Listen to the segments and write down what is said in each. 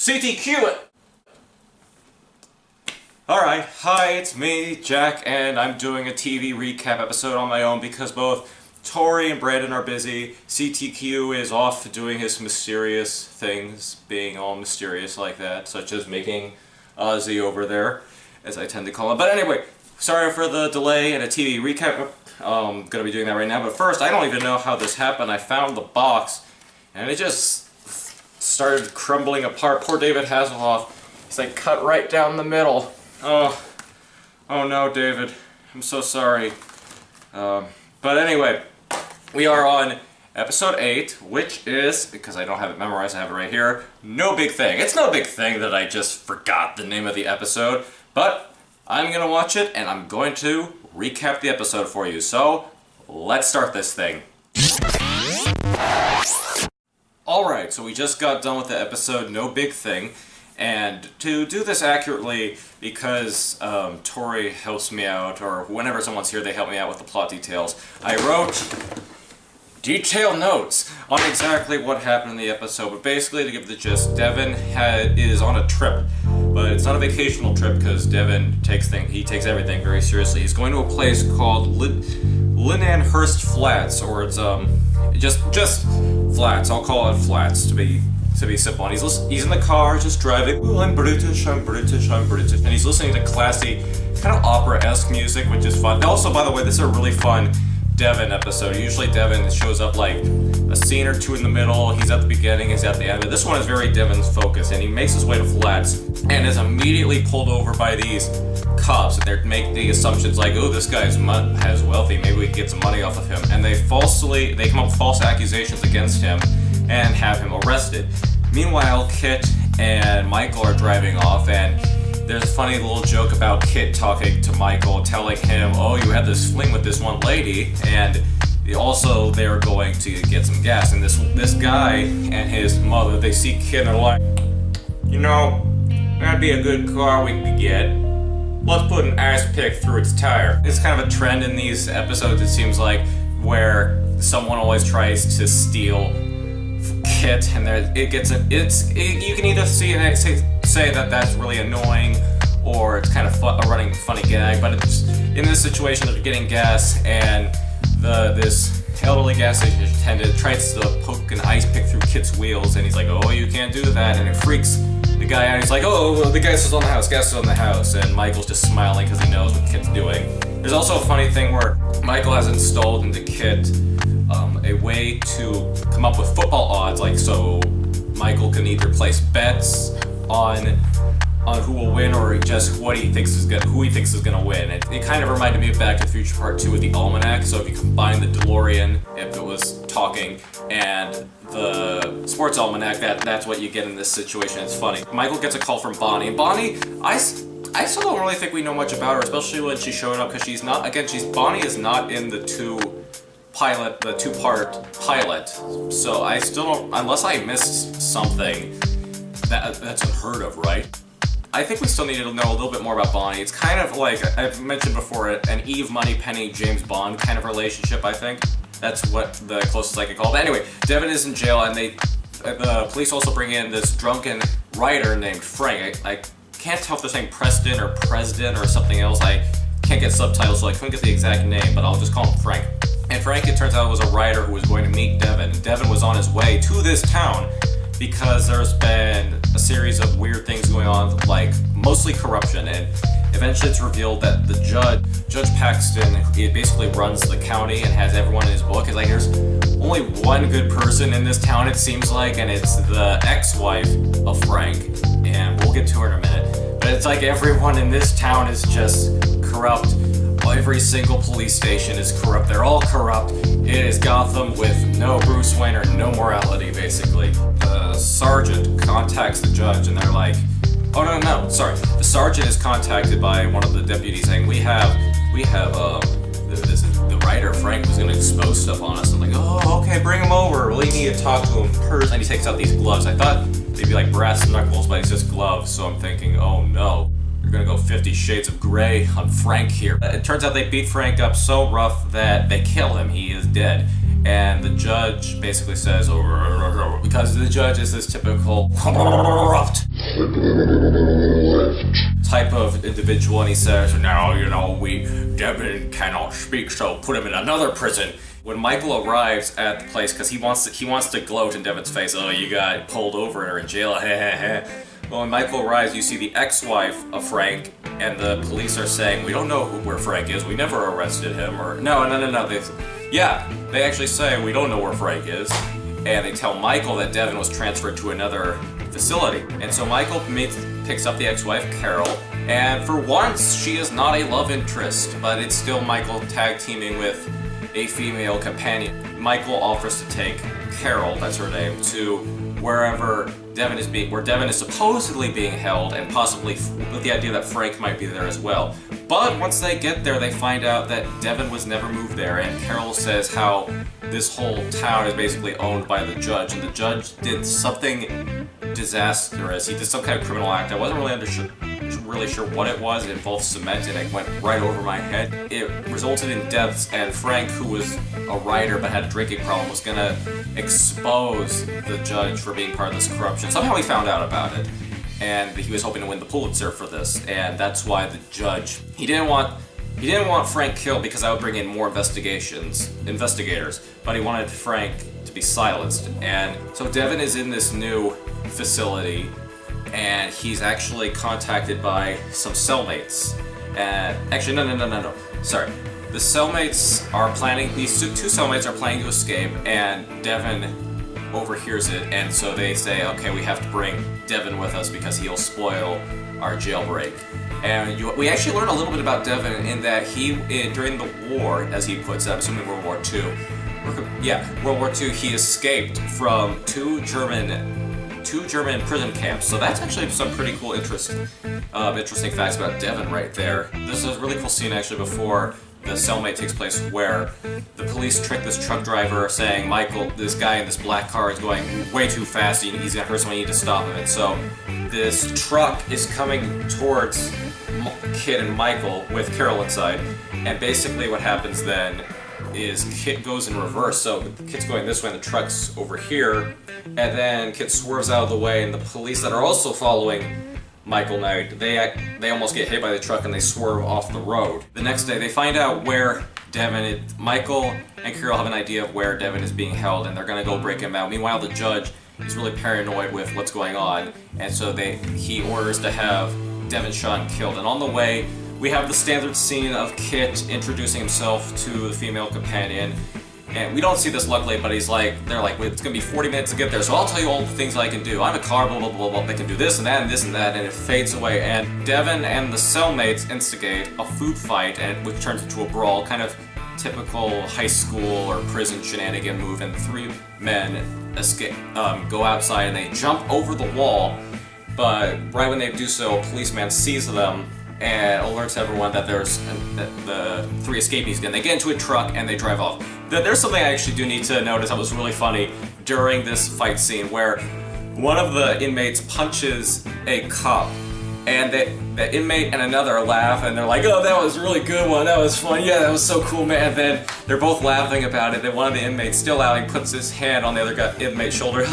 CTQ it! Alright, hi, it's me, Jack, and I'm doing a TV recap episode on my own because both Tori and Brandon are busy. CTQ is off doing his mysterious things, being all mysterious like that, such as making Ozzy over there, as I tend to call him. But anyway, sorry for the delay in a TV recap. Gonna be doing that right now, but first, I don't even know how this happened. I found the box, and it just started crumbling apart. Poor David Hasselhoff. He's like cut right down the middle. Oh no, David. I'm so sorry. But anyway, we are on episode 8, which is, because I don't have it memorized, I have it right here, No Big Thing. It's no big thing that I just forgot the name of the episode, but I'm gonna watch it and I'm going to recap the episode for you. So, let's start this thing. Alright, so we just got done with the episode No Big Thing, and to do this accurately, because Tori helps me out, or whenever someone's here they help me out with the plot details, I wrote detailed notes on exactly what happened in the episode. But basically, to give the gist, Devon is on a trip, but it's not a vacational trip because Devon takes everything very seriously. He's going to a place called Linanhurst Flats, or it's just flats. I'll call it flats to be simple. And he's in the car just driving. Oh, I'm British, and he's listening to classy, kind of opera-esque music, which is fun. Also, by the way, this is a really fun Devon episode. Usually Devon shows up like a scene or two in the middle, he's at the beginning, he's at the end, but this one is very Devon's focus, and he makes his way to flats and is immediately pulled over by these cops, and they make the assumptions like, oh, this guy is wealthy, maybe we can get some money off of him, and they come up with false accusations against him and have him arrested. Meanwhile, Kit and Michael are driving off, and there's a funny little joke about Kit talking to Michael, telling him, oh, you had this fling with this one lady, and also they're going to get some gas. And this guy and his mother, they see Kit and they're like, you know, that'd be a good car we could get. Let's put an ice pick through its tire. It's kind of a trend in these episodes, it seems like, where someone always tries to steal Kit, and you can either see and say that that's really annoying, or it's kind of a running funny gag. But it's in this situation they're getting gas, and this elderly gas station attendant tries to poke an ice pick through Kit's wheels, and he's like, oh, you can't do that, and it freaks the guy out. He's like, oh, well, the gas is on the house, and Michael's just smiling because he knows what Kit's doing. There's also a funny thing where Michael has installed into Kit a way to come up with football odds, like so Michael can either place bets on who will win, or just who he thinks is gonna win. It kind of reminded me of Back to the Future Part 2 with the almanac. So if you combine the DeLorean, if it was talking, and the sports almanac, that's what you get in this situation. It's funny. Michael gets a call from Bonnie, and Bonnie, I still don't really think we know much about her, especially when she showed up, because Bonnie is not in the two-part pilot. So I still don't, unless I missed something that's unheard of, right? I think we still need to know a little bit more about Bonnie. It's kind of like, I've mentioned before, an Eve Moneypenny James Bond kind of relationship, I think. That's what the closest I could call it. But anyway, Devon is in jail, and the police also bring in this drunken writer named Frank. I can't tell if they're saying Preston or President or something else. I can't get subtitles, so I couldn't get the exact name, but I'll just call him Frank. And Frank, it turns out, was a writer who was going to meet Devon. Devon was on his way to this town because there's been a series of weird things going on, like mostly corruption, and eventually it's revealed that the Judge Paxton, he basically runs the county and has everyone in his book. It's like there's only one good person in this town, it seems like, and it's the ex-wife of Frank, and we'll get to her in a minute. But it's like everyone in this town is just corrupt. Every single police station is corrupt. They're all corrupt. It is Gotham with no Bruce Wayne or no morality, basically. The sergeant contacts the judge, and they're like, oh, no, sorry. The sergeant is contacted by one of the deputies saying, the writer, Frank, was going to expose stuff on us. I'm like, oh, okay, bring him over. We need to talk to him first. And he takes out these gloves. I thought they'd be like brass knuckles, but it's just gloves. So I'm thinking, oh, no. They're gonna go 50 Shades of Grey on Frank here. It turns out they beat Frank up so rough that they kill him. He is dead. and the judge basically says, because the judge is this typical corrupt type of individual, and he says, now, Devon cannot speak, so put him in another prison. When Michael arrives at the place, because he wants to gloat in Devon's face, oh, you got pulled over and are in jail, Well, when Michael arrives, you see the ex-wife of Frank, and the police are saying, we don't know where Frank is, we never arrested him, or no, they actually say, we don't know where Frank is, and they tell Michael that Devon was transferred to another facility. And so Michael picks up the ex-wife, Carol, and for once, she is not a love interest, but it's still Michael tag-teaming with a female companion. Michael offers to take Carol, that's her name, to wherever Devon is supposedly being held, and possibly with the idea that Frank might be there as well. But once they get there, they find out that Devon was never moved there, and Carol says how this whole town is basically owned by the judge, and the judge did something disastrous. He did some kind of criminal act. I wasn't really sure what it was. It involved cement, and it went right over my head. It resulted in deaths, and Frank, who was a writer but had a drinking problem, was gonna expose the judge for being part of this corruption. Somehow he found out about it, and he was hoping to win the Pulitzer for this, and that's why the judge, he didn't want Frank killed because that would bring in more investigators, but he wanted Frank to be silenced. And so Devon is in this new facility, and he's actually contacted by some cellmates. Actually, no. Sorry. The cellmates are planning, these two cellmates are planning to escape, and Devon overhears it, and so they say, okay, we have to bring Devon with us because he'll spoil our jailbreak. And we actually learn a little bit about Devon in that during the war, as he puts it, I'm assuming World War II, he escaped from two German prison camps. So that's actually some pretty cool, interesting facts about Devon right there. This is a really cool scene actually before the cellmate takes place, where the police trick this truck driver saying, Michael, this guy in this black car is going way too fast, he's gonna hurt someone, you need to stop him. And so this truck is coming towards Kit and Michael with Carol inside, and basically what happens then is Kit goes in reverse, so Kit's going this way and the truck's over here, and then Kit swerves out of the way, and the police that are also following Michael Knight, they almost get hit by the truck and they swerve off the road. The next day they find out where Michael and Carol have an idea of where Devon is being held, and they're gonna go break him out. Meanwhile, the judge is really paranoid with what's going on, and so he orders to have Devon shot and killed. And on the way, we have the standard scene of Kit introducing himself to the female companion. And we don't see this luckily, but they're like, wait, it's gonna be 40 minutes to get there, so I'll tell you all the things I can do. I'm a car, blah, blah, blah, blah, they can do this and that and this and that, and it fades away. And Devon and the cellmates instigate a food fight, which turns into a brawl, kind of typical high school or prison shenanigan move, and the three men escape, go outside, and they jump over the wall, but right when they do so, a policeman sees them and alerts everyone that there's the three escapees, and they get into a truck and they drive off. There's something I actually do need to notice that was really funny during this fight scene, where one of the inmates punches a cop, and the inmate and another laugh, and they're like, oh, that was a really good one, that was fun, yeah, that was so cool, man. And then they're both laughing about it, then one of the inmates, still laughing, puts his hand on the other inmate's shoulder,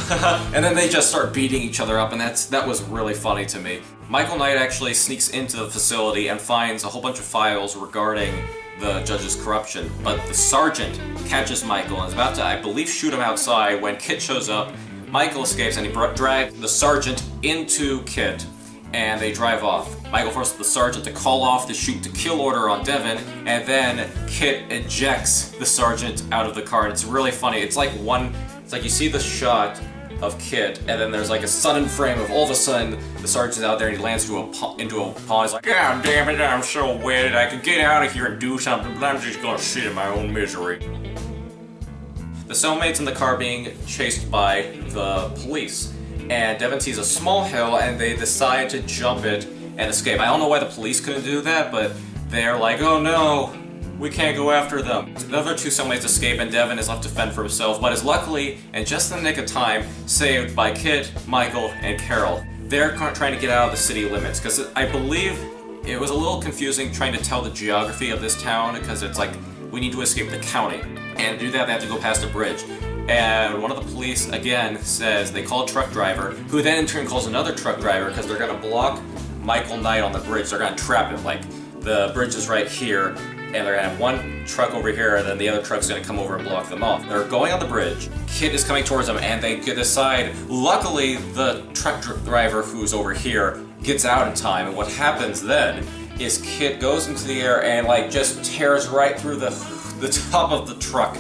and then they just start beating each other up, and that was really funny to me. Michael Knight actually sneaks into the facility and finds a whole bunch of files regarding the judge's corruption, but the sergeant catches Michael and is about to, I believe, shoot him outside. When Kit shows up, Michael escapes and he drags the sergeant into Kit, and they drive off. Michael forces the sergeant to call off the shoot-to-kill order on Devon, and then Kit ejects the sergeant out of the car, and it's really funny. It's like you see the shot of Kit, and then there's like a sudden frame of all of a sudden the sergeant's out there and he lands into a pond. He's like, God damn it, I'm so wet, I could get out of here and do something, but I'm just gonna sit in my own misery. The cellmate's in the car being chased by the police, and Devon sees a small hill and they decide to jump it and escape. I don't know why the police couldn't do that, but they're like, oh no, we can't go after them. The other two cellmates escape, and Devon is left to fend for himself, but is luckily, and just in the nick of time, saved by Kit, Michael, and Carol. They're trying to get out of the city limits, because I believe it was a little confusing trying to tell the geography of this town, because it's like we need to escape the county. And to do that, they have to go past a bridge. And one of the police, again, says they call a truck driver, who then in turn calls another truck driver because they're going to block Michael Knight on the bridge. They're going to trap him. Like, the bridge is right here, and they're going to have one truck over here, and then the other truck's going to come over and block them off. They're going on the bridge. K.I.T.T is coming towards them, and they decide. Luckily, the truck driver who's over here gets out in time, and what happens then is K.I.T.T goes into the air and like just tears right through the top of the truck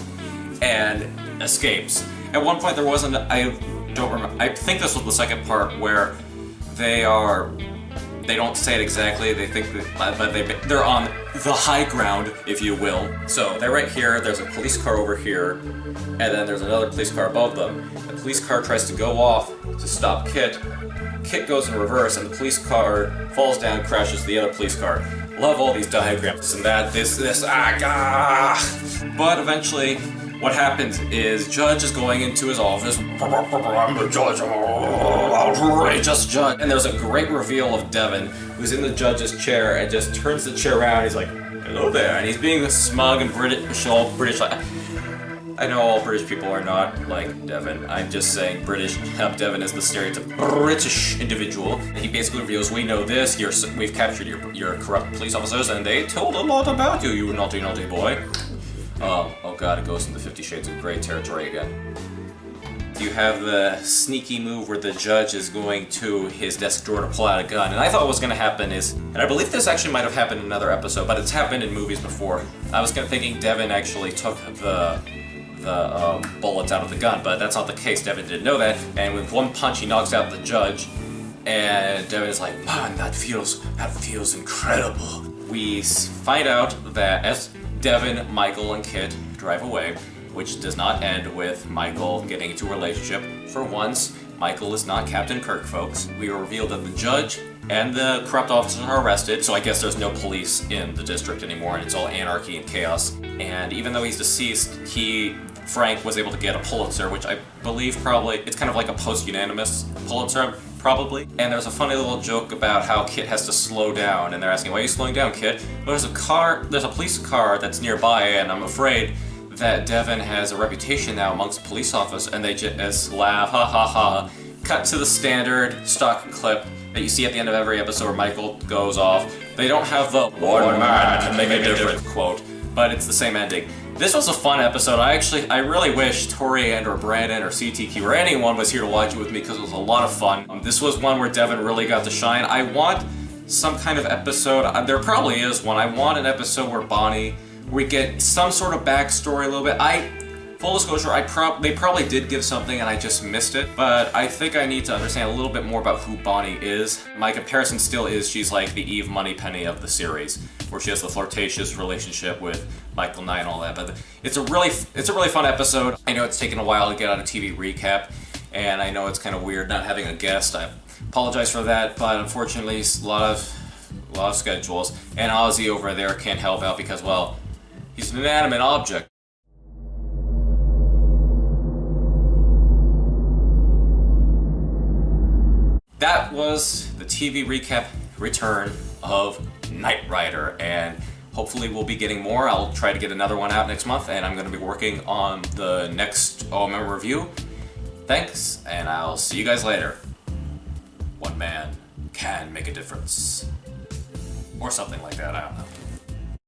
and escapes. At one point there wasn't, I don't remember, I think this was the second part where they don't say it exactly, they think that, but they're on the high ground, if you will. So they're right here, there's a police car over here, and then there's another police car above them. The police car tries to go off to stop K.I.T.T. K.I.T.T goes in reverse, and the police car falls down, crashes the other police car. Love all these diagrams and that, this, But eventually, what happens is Judge is going into his office. I'm the judge, outrageous judge. And there's a great reveal of Devon, who's in the judge's chair and just turns the chair around. He's like, hello there. And he's being smug and all British. I know all British people are not like Devon. I'm just saying British. Devon is the stereotypical British individual. And he basically reveals, we know this, we've captured your corrupt police officers, and they told a lot about you, you naughty, naughty boy. Oh god, it goes into 50 Shades of Grey territory again. You have the sneaky move where the judge is going to his desk drawer to pull out a gun. And I thought what was going to happen is, and I believe this actually might have happened in another episode, but it's happened in movies before. I was thinking Devon actually took the bullets out of the gun, but that's not the case. Devon didn't know that, and with one punch he knocks out the judge, and Devon is like, man, that feels incredible. We find out that as Devon, Michael, and K.I.T.T drive away, which does not end with Michael getting into a relationship. For once, Michael is not Captain Kirk, folks. We are revealed that the judge and the corrupt officers are arrested, so I guess there's no police in the district anymore, and it's all anarchy and chaos. And even though he's deceased, Frank was able to get a Pulitzer, which I believe probably, it's kind of like a post-unanimous Pulitzer, probably. And there's a funny little joke about how K.I.T.T has to slow down, and they're asking, why are you slowing down, K.I.T.T? Well, there's a police car that's nearby, and I'm afraid that Devon has a reputation now amongst police officers, and they just laugh, ha ha ha. Cut to the standard stock clip that you see at the end of every episode where Michael goes off. They don't have the one man can make a difference quote, but it's the same ending. This was a fun episode. I really wish Tori and or Brandon or CTQ or anyone was here to watch it with me because it was a lot of fun. This was one where Devon really got to shine. I want some kind of episode, there probably is one, I want an episode where we get some sort of backstory a little bit. Full disclosure, they probably did give something and I just missed it, but I think I need to understand a little bit more about who Bonnie is. My comparison still is she's like the Eve Moneypenny of the series, where she has the flirtatious relationship with Michael Knight and all that, but it's a really fun episode. I know it's taken a while to get on a TV recap, and I know it's kind of weird not having a guest. I apologize for that, but unfortunately, a lot of schedules, and Ozzy over there can't help out because, well, he's an inanimate object. That was the TV recap return of Knight Rider, and hopefully we'll be getting more. I'll try to get another one out next month, and I'm going to be working on the next OMM review. Thanks, and I'll see you guys later. One man can make a difference. Or something like that, I don't know.